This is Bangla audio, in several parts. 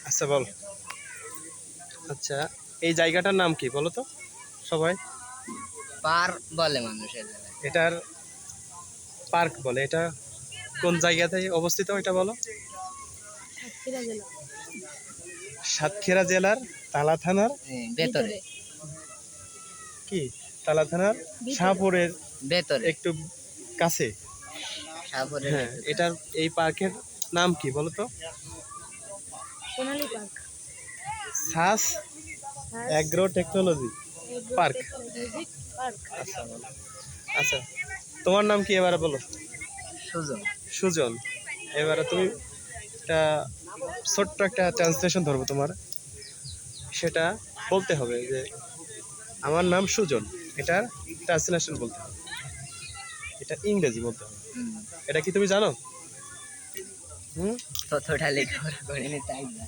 আচ্ছা বল। আচ্ছা, এই জায়গাটার নাম কি বলো তো সবাই? পার বলে মানুষের জায়গায়। এটার পার্ক বলে। এটা কোন জায়গাতে অবস্থিত এটা বলো? সাতক্ষীরা জেলা। সাতক্ষীরা জেলার তালা থানার ভেতরে কি তালা থানার শাহপুরের ভেতরে একটু কাছে। শাহপুরের হ্যাঁ, একটু এটার এই পার্কের নাম কি বলো তো? সোনালী পার্ক। সাস অ্যাগ্রো টেকনোলজি পার্ক। পার্ক। আচ্ছা বলো। আচ্ছা, তোমার নাম কি এবারে বলো? সুজন। সুজন। এবারে তুমি একটা ছোট্ট একটা ট্রান্সলেশন ধরবো তোমার, সেটা বলতে হবে যে আমার নাম সুজন, এটার ট্রান্সলেশন বলতে হবে, এটা ইংরেজি বলতে হবে। এটা কি তুমি জানো? হুম। ততটা লেখাপড়া করিনি তাই না।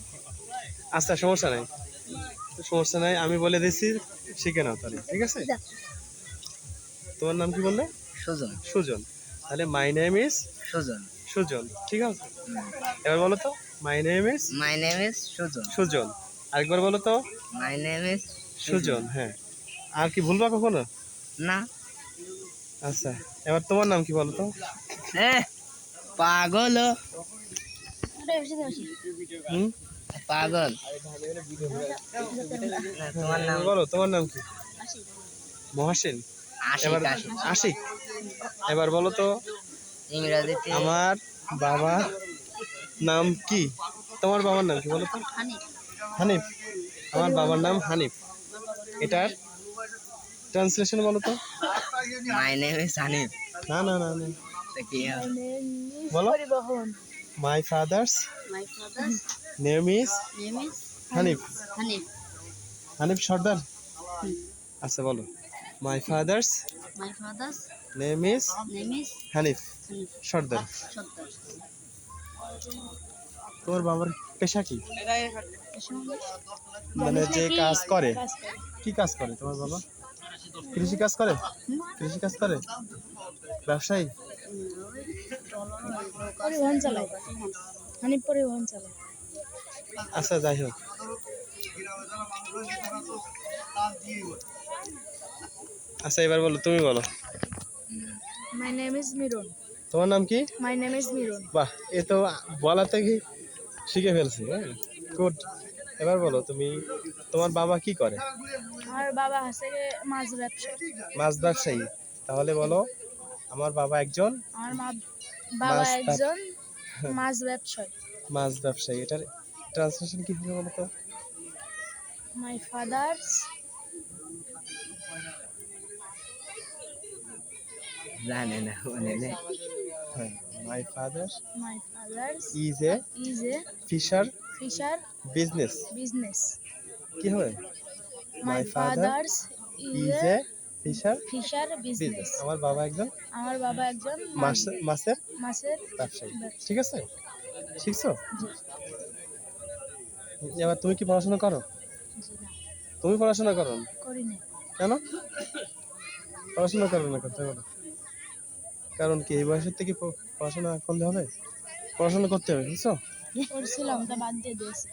আচ্ছা, সমস্যা নাই, সমস্যা নাই, আমি বলে দিচ্ছি, শিখে নাও তাহলে, ঠিক আছে? তোমার নাম কি বললে? সুজন। সুজন। তাহলে my name is Sujan. Sujan, ঠিক আছে? এবার বলো তো, my name is my name is Sujan. Sujan. আরেকবার বলো তো, মাই নেম ইজ সুজন। হ্যাঁ, আর কি ভুলবা কখনো? না। আচ্ছা, এবার তোমার নাম কি বলো তো? পাগল। হুম, পাগল। তোমার নাম বলো, তোমার নাম কি? মহাসিন। এবার আশিক। আশিক। এবার বলো তো, ইংরেজিতে আমার বাবা নাম কি? তোমার বাবার নাম কি বলো তো? হানিফ। আমার বাবার নাম হানিফ, এটার ট্রান্সলেশন বলো তো? My name is Hanif. না না না না, কি বলো। পরিবহন। My father's my father's name is name is Hanif. Hanif. Hanif Sardar. আচ্ছা বলো, my father's my father's name is name is Hanif Hanif Sardar. Sardar. তোমার বাবার পেশা কি? মানে মানে যে কাজ করে, কাজ করে। কি কাজ করে তোমার বাবা? কৃষি কাজ করে? কৃষি কাজ করে? ব্যবসায়ী? পরিবহন চালায়। হানিফ পরিবহন চালায়। আচ্ছা, যাই হোক। আচ্ছা, এবার বলো, তুমি বলো। মাই নেম ইজ মিরন। তোমার নাম কি? মাই নেম ইজ মিরন। বাহ, এ তো বলা থেকে শিখে ফেলছি। হ্যাঁ, গুড। এবার বলো তুমি, তোমার বাবা কি করে? আমার বাবা আছে মাছ ব্যবসা। মাছ ব্যবসায়ী। তাহলে বলো, আমার বাবা একজন আমার বাবা মাছ একজন মাছ ব্যবসায়ী। মাছ ব্যবসায়ী। এটার ট্রান্সলেশন কি হবে বলো তো? মাই ফাদার্স জানে না মানে হ্যাঁ, my father my father's is a is a fisher fisher business. Business. কি হবে? My father's is is a a fisher fisher business. Business. আমার বাবা একজন আমার বাবা একজন মাছের মাছের ব্যবসায়ী। ব্যবসায়ী। ঠিক আছে, শিখছো? জি। এবার তুমি কি পড়াশোনা করো? জি না, তুমি পড়াশোনা করো না? করি না। কেন পড়াশোনা করো না করতে বলো? কারণ কি, এই বয়সের থেকে পড়াশোনা করলে হবে? পড়াশোনা করতে হবে, বুঝছো? করছিলাম তা বাদ দিয়ে দিয়েছি।